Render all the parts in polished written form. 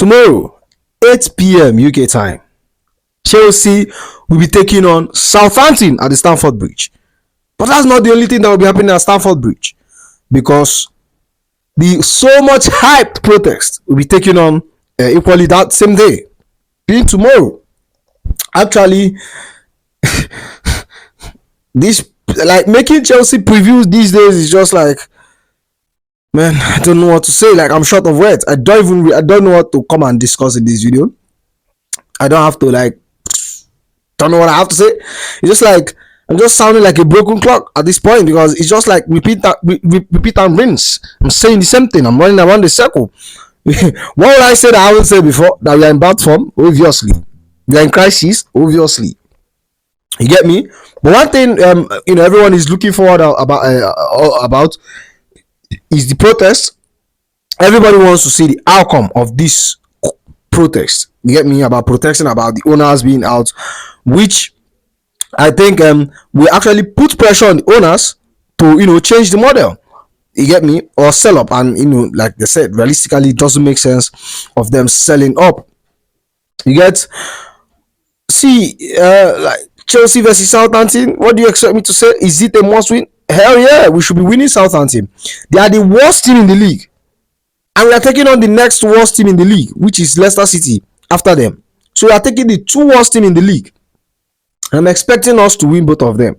Tomorrow, 8 p.m. UK time, Chelsea will be taking on Southampton at the Stamford Bridge. But that's not the only thing that will be happening at Stamford Bridge, because the so much hyped protest will be taking on equally that same day, being tomorrow. Actually, this, like, making Chelsea previews these days is just like, man, I don't know what to say. Like, I'm short of words. I don't know what to come and discuss in this video. I don't have to, like, don't know what I have to say. It's just like I'm just sounding like a broken clock at this point, because it's just like repeat and rinse. I'm saying the same thing. I'm running around the circle. What would I say that I haven't said before? That we are in bad form, obviously. We are in crisis, obviously. You get me? But one thing, everyone is looking forward about is the protest. Everybody wants to see the outcome of this protest. You get me? About protection, about the owners being out, which I think we actually put pressure on the owners to change the model. You get me? Or sell up. And like they said, realistically, it doesn't make sense of them selling up. You get? See, like Chelsea versus Southampton. What do you expect me to say? Is it a must win? Hell yeah, we should be winning Southampton. They are the worst team in the league, and we are taking on the next worst team in the league, which is Leicester City after them. So we are taking the two worst team in the league. I'm expecting us to win both of them.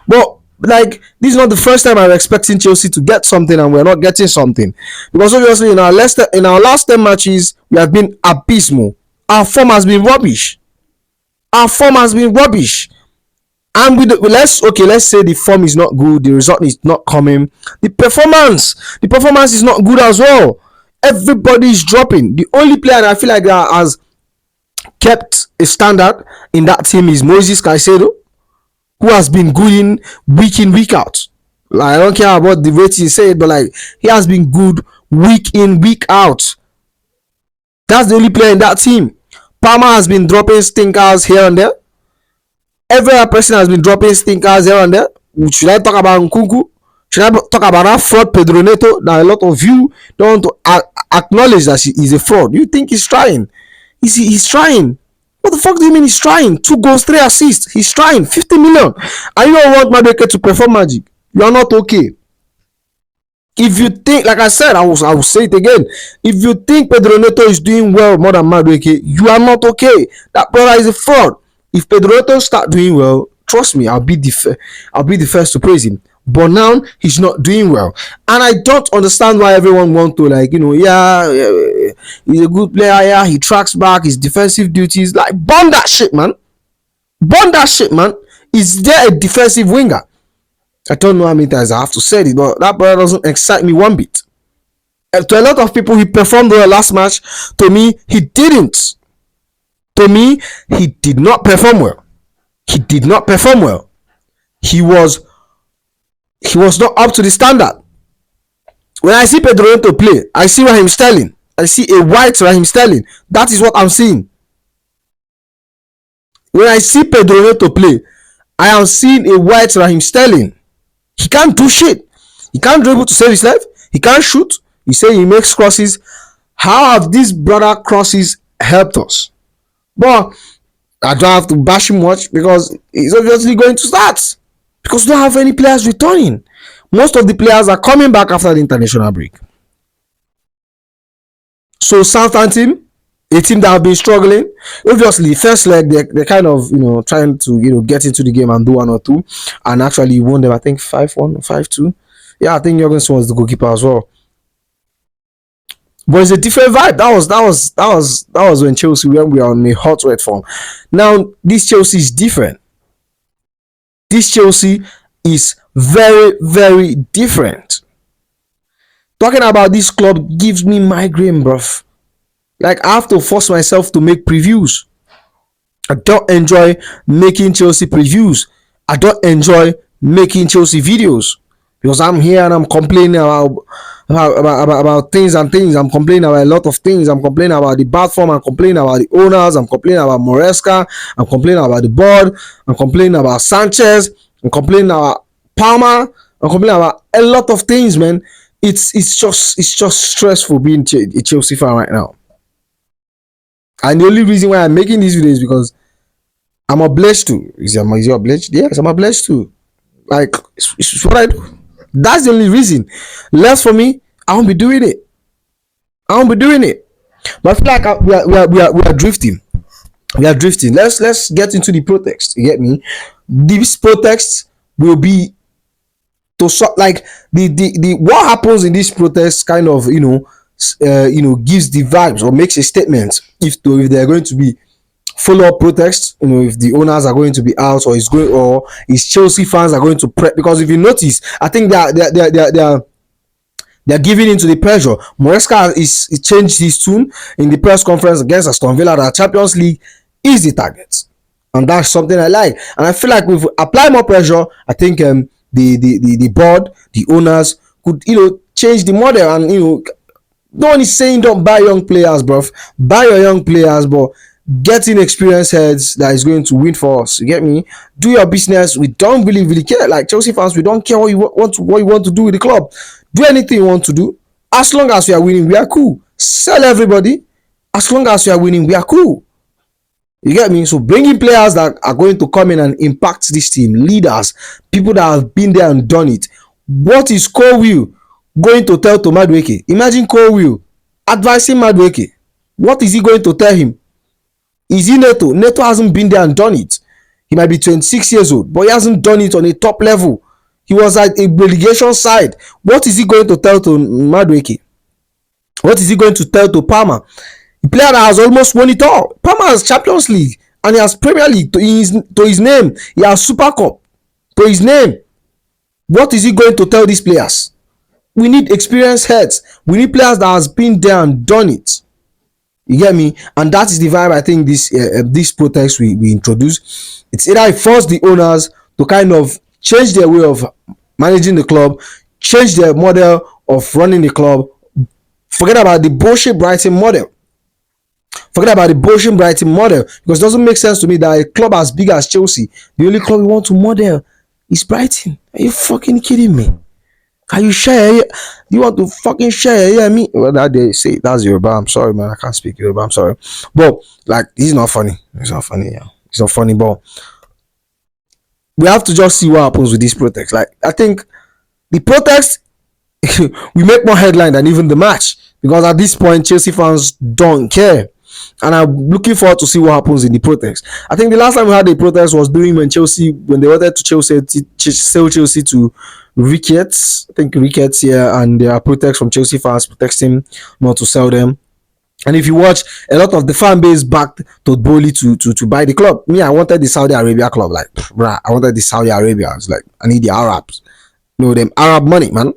But like, this is not the first time I'm expecting Chelsea to get something and we're not getting something, because obviously in our last 10 matches we have been abysmal. Our form has been rubbish. And let's say the form is not good, the result is not coming, the performance is not good as well. Everybody is dropping. The only player that I feel like that has kept a standard in that team is Moses Caicedo, who has been good week in, week out. Like, I don't care about the rating you say, but like, he has been good week in, week out. That's the only player in that team. Palmer has been dropping stinkers here and there. Every other person has been dropping stinkers here and there. Should I talk about Nkunku? Should I talk about that fraud Pedro Neto that a lot of you don't want to acknowledge that he's a fraud? You think he's trying? He's trying. What the fuck do you mean he's trying? 2 goals, 3 assists. He's trying. 50 million. And you don't want Madueke to perform magic. You are not okay. If you think, like I said, I will say it again. If you think Pedro Neto is doing well more than Madueke, you are not okay. That brother is a fraud. If Pedro Neto start doing well, trust me, I'll be the first to praise him. But now he's not doing well, and I don't understand why everyone want to, like, he's a good player. Yeah, he tracks back his defensive duties. Like, burn that shit, man. Is there a defensive winger? I don't know how many times I have to say it, but that brother doesn't excite me one bit. And to a lot of people, he performed well last match. To me, he didn't. To me, he did not perform well. He was not up to the standard. When I see Pedro Neto play, I see Raheem Sterling. I see a white Raheem Sterling. That is what I'm seeing. When I see Pedro Neto play, I am seeing a white Raheem Sterling. He can't do shit. He can't dribble to save his life. He can't shoot. You say he makes crosses. How have these brother crosses helped us? But I don't have to bash him much, because he's obviously going to start, because we don't have any players returning. Most of the players are coming back after the international break. So Southampton, a team that have been struggling, obviously first leg they're kind of trying to get into the game and do 1 or 2, and actually won them, I think 5-1 or 5-2. Yeah, I think Jorgensen was the goalkeeper as well. But it's a different vibe. That was when Chelsea, when we are on a hot red form. Now this Chelsea is different. This Chelsea is very, very different. Talking about this club gives me migraine, bruv. Like, I have to force myself to make previews. I don't enjoy making Chelsea previews. I don't enjoy making Chelsea videos, because I'm here and I'm complaining about things and things. I'm complaining about a lot of things. I'm complaining about the bad form. I'm complaining about the owners. I'm complaining about Moresca. I'm complaining about the board. I'm complaining about Sanchez. I'm complaining about Palmer. I'm complaining about a lot of things, man. It's just stressful being a Chelsea fan right now. And the only reason why I'm making this video is because I'm obliged to. Is he obliged? Yes, I'm obliged to. Like, it's what I do. That's the only reason. Less for me, I won't be doing it. I won't be doing it. But I feel like we are drifting. We are drifting. Let's get into the protest. You get me? This protest will be to like the what happens in this protest kind of gives the vibes or makes a statement if they're going to be follow-up protests, if the owners are going to be out, or is Chelsea fans are going to prep. Because if you notice, I think they're giving into the pressure. Moresca is changed his tune in the press conference against Aston Villa that Champions League is the target, and that's something I like. And I feel like if we apply more pressure, I think the board, the owners could change the model. And no one is saying don't buy young players, bro. Buy your young players, but getting experienced heads that is going to win for us. You get me? Do your business. We don't really care. Like Chelsea fans, we don't care what you want to do with the club. Do anything you want to do. As long as we are winning, we are cool. Sell everybody. As long as we are winning, we are cool. You get me? So bringing players that are going to come in and impact this team, leaders, people that have been there and done it. What is Cole going to tell to Madueke? Imagine Cole advising Madueke. What is he going to tell him? Is he Neto? Neto hasn't been there and done it. He might be 26 years old, but he hasn't done it on a top level. He was at a relegation side. What is he going to tell to Madueke? What is he going to tell to Palmer? A player that has almost won it all. Palmer has Champions League and he has Premier League to his name. He has Super Cup to his name. What is he going to tell these players? We need experienced heads. We need players that has been there and done it. You get me? And that is the vibe I think this protest we introduce. It's either it force the owners to kind of change their way of managing the club, change their model of running the club. Forget about the bullshit Brighton model. Forget about the bullshit Brighton model, because it doesn't make sense to me that a club as big as Chelsea, the only club we want to model is Brighton. Are you fucking kidding me? Can you share? You want to fucking share? Yeah, me. Well, that they say that's Yoruba. I'm sorry, man. I can't speak Yoruba. I'm sorry, but like, this is not funny. It's not funny. Yeah, it's not funny. But we have to just see what happens with this protest. Like, I think the protest we make more headline than even the match, because at this point Chelsea fans don't care. And I'm looking forward to see what happens in the protest. I think the last time we had a protest was during when they wanted to sell Chelsea to Ricketts. I think Ricketts here, and there are protests from Chelsea fans protesting not to sell them. And if you watch, a lot of the fan base backed Todd Bowley to buy the club. Me, I wanted the Saudi Arabia club. Like, bruh, I wanted the Saudi Arabians. Like, I need the Arabs. Them Arab money, man.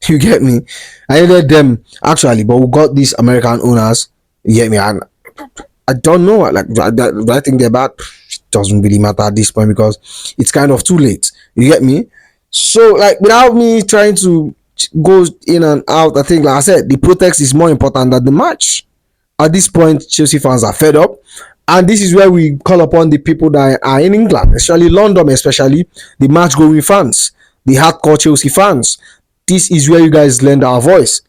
You get me? I needed them actually, but we got these American owners. You get me? And I don't know. Like, do I think they're bad? It doesn't really matter at this point, because it's kind of too late. You get me? So, like, without me trying to go in and out, I think, like I said, the protest is more important than the match. At this point, Chelsea fans are fed up, and this is where we call upon the people that are in England, especially London, especially the match-going fans, the hardcore Chelsea fans. This is where you guys lend our voice.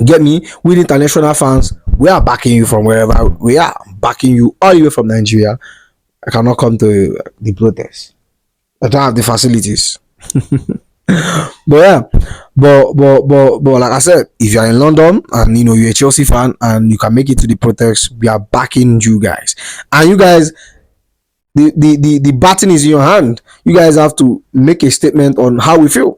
Get me? With international fans, we are backing you from wherever we are. Backing you all the way from Nigeria. I cannot come to the protest. I don't have the facilities. But yeah, but like I said, if you're in London and you're a Chelsea fan and you can make it to the protest, we are backing you guys. And you guys, the baton is in your hand. You guys have to make a statement on how we feel.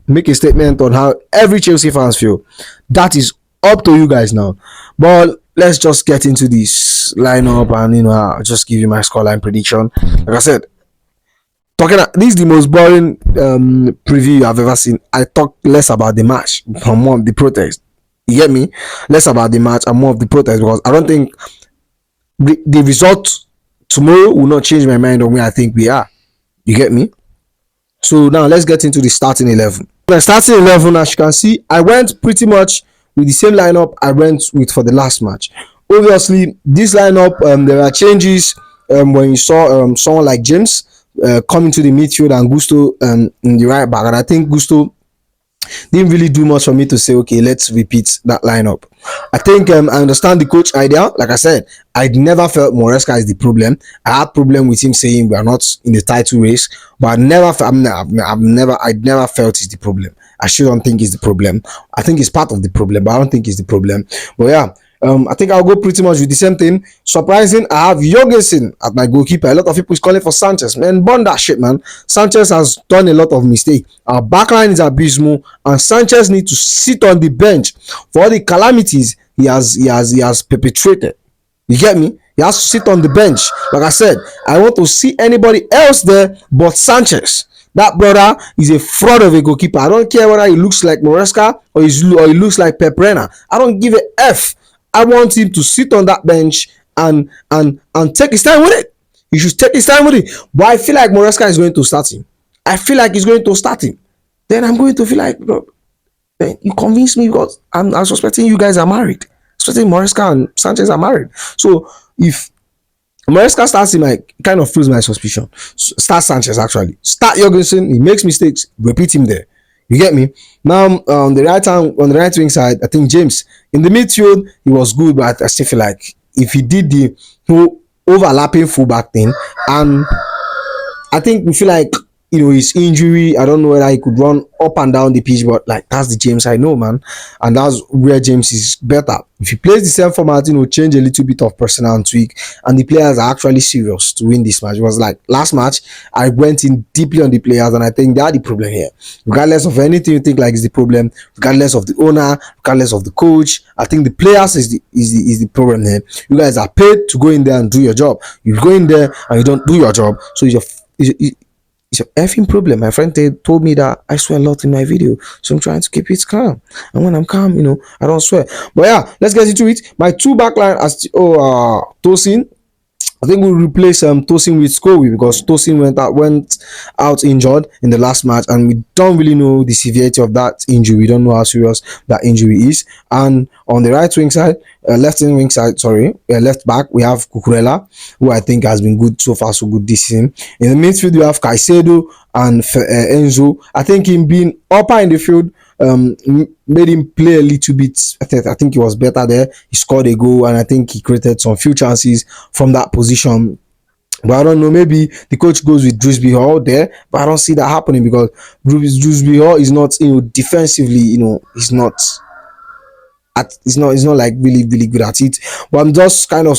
Make a statement on how every Chelsea fans feel. That is up to you guys now. But let's just get into this lineup, and I'll just give you my scoreline prediction. Like I said, this is the most boring preview I've ever seen. I talk less about the match and more of the protest. You get me? Less about the match and more of the protest, because I don't think the result tomorrow will not change my mind on where I think we are. You get me? So now let's get into the starting 11. The starting 11, as you can see, I went pretty much with the same lineup I went with for the last match. Obviously, this lineup, there are changes when you saw someone like James coming to the midfield and Gusto in the right back. And I think Gusto Didn't really do much for me to say, okay, let's repeat that lineup. I think I understand the coach idea. Like I said, I never felt Moresca is the problem. I had problem with him saying we are not in the title race, but I never felt it's the problem. I still don't think it's the problem. I think it's part of the problem, but I don't think it's the problem. But yeah, I think I'll go pretty much with the same thing. Surprising, I have Jorgensen at my goalkeeper. A lot of people is calling for Sanchez. Man, burn that shit, man. Sanchez has done a lot of mistake. Our backline is abysmal, and Sanchez needs to sit on the bench for all the calamities he has perpetrated. You get me? He has to sit on the bench. Like I said, I want to see anybody else there but Sanchez. That brother is a fraud of a goalkeeper. I don't care whether he looks like Moresca or he looks like Peprena. I don't give a F. I want him to sit on that bench and take his time with it. He should take his time with it. But I feel like Moresca is going to start him. I feel like he's going to start him. Then I'm going to feel like, bro, you convinced me because I'm suspecting you guys are married. Suspecting Moresca and Sanchez are married. So if Maresca starts him, like, kind of feels my suspicion. Start Sanchez actually. Start Jorgensen. He makes mistakes. Repeat him there. You get me? Now on the right wing side, I think James in the midfield he was good, but I still feel like if he did the whole overlapping fullback thing, and I think we feel like his injury. I don't know whether he could run up and down the pitch, but like that's the James I know, man, and that's where James is better. If he plays the same format, change a little bit of personnel and tweak, and the players are actually serious to win this match. It was like last match, I went in deeply on the players, and I think they are the problem here. Regardless of anything you think like is the problem, regardless of the owner, regardless of the coach, I think the players is the problem here. You guys are paid to go in there and do your job. You go in there and you don't do your job, so it's your effing problem. My friend told me that I swear a lot in my video, so I'm trying to keep it calm. And when I'm calm, I don't swear. But yeah, let's get into it. My two backline as Tosin. I think we'll replace Tosin with Scowy because Tosin went out injured in the last match, and we don't really know the severity of that injury. We don't know how serious that injury is. And on the right left back, we have Cucurella, who I think has been good so far, so good this season. In the midfield, we have Caicedo and Enzo. I think him being upper in the field made him play a little bit. I think he was better there. He scored a goal, and I think he created some few chances from that position. But I don't know, maybe the coach goes with Drewsby Hall there, but I don't see that happening because Drewsby Hall is not, defensively, he's not like really good at it. But I'm just kind of,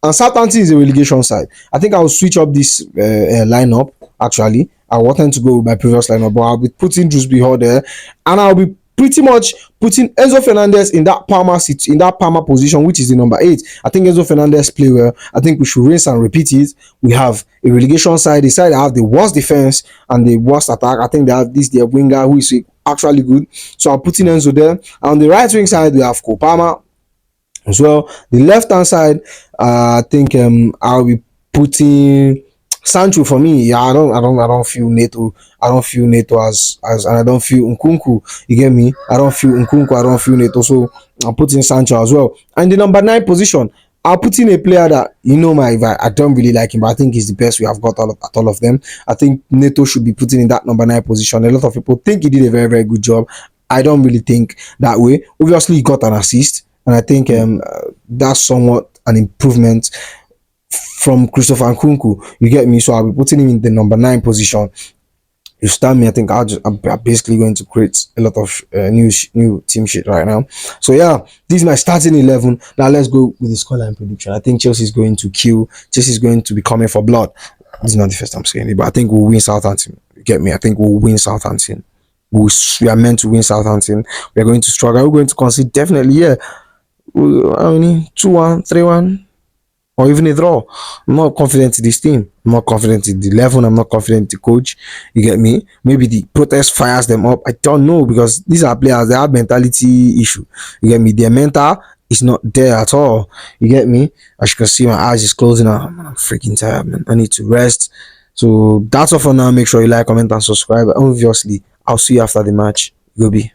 and Southampton is a relegation side. I think I will switch up this lineup actually. I wanted to go with my previous lineup, but I'll be putting Drewsby Hall there, and I'll be pretty much putting Enzo Fernandez in that Palmer position, which is the number 8. I think Enzo Fernandez play well. I think we should rinse and repeat it. We have a relegation side. The side that have the worst defense and the worst attack. I think they have their winger who is actually good. So I'm putting Enzo there. And on the right wing side, we have Palmer as well. The left hand side, I think I'll be putting Sancho. For me, yeah, I don't feel Neto. I don't feel Neto as and I don't feel Nkunku. You get me? I don't feel Nkunku. I don't feel Neto. So I'm putting Sancho as well. And the number 9 position, I'll put in a player that I don't really like him, but I think he's the best we have got at all of them. I think Neto should be put in that number 9 position. A lot of people think he did a very, very good job. I don't really think that way. Obviously, he got an assist, and I think that's somewhat an improvement from Christopher Nkunku. You get me? So I'll be putting him in the number 9 position. You stand me, I think I'm basically going to create a lot of new team shit right now. So yeah, this is my starting 11. Now let's go with the scoreline prediction. I think Chelsea is going to kill. Chelsea is going to be coming for blood. This is not the first time saying it, but I think we'll win Southampton. You get me? I think we'll win Southampton. We are meant to win Southampton. We're going to struggle. We're going to concede definitely. Yeah, 2-1, 3-1. Or even a draw. I'm not confident in this team. I'm not confident in the 11. I'm not confident in the coach. You get me? Maybe the protest fires them up. I don't know, because these are players. They have mentality issue. You get me? Their mental is not there at all. You get me? As you can see, my eyes is closing now. I'm freaking tired, man. I need to rest. So that's all for now. Make sure you like, comment, and subscribe. Obviously, I'll see you after the match. Go be.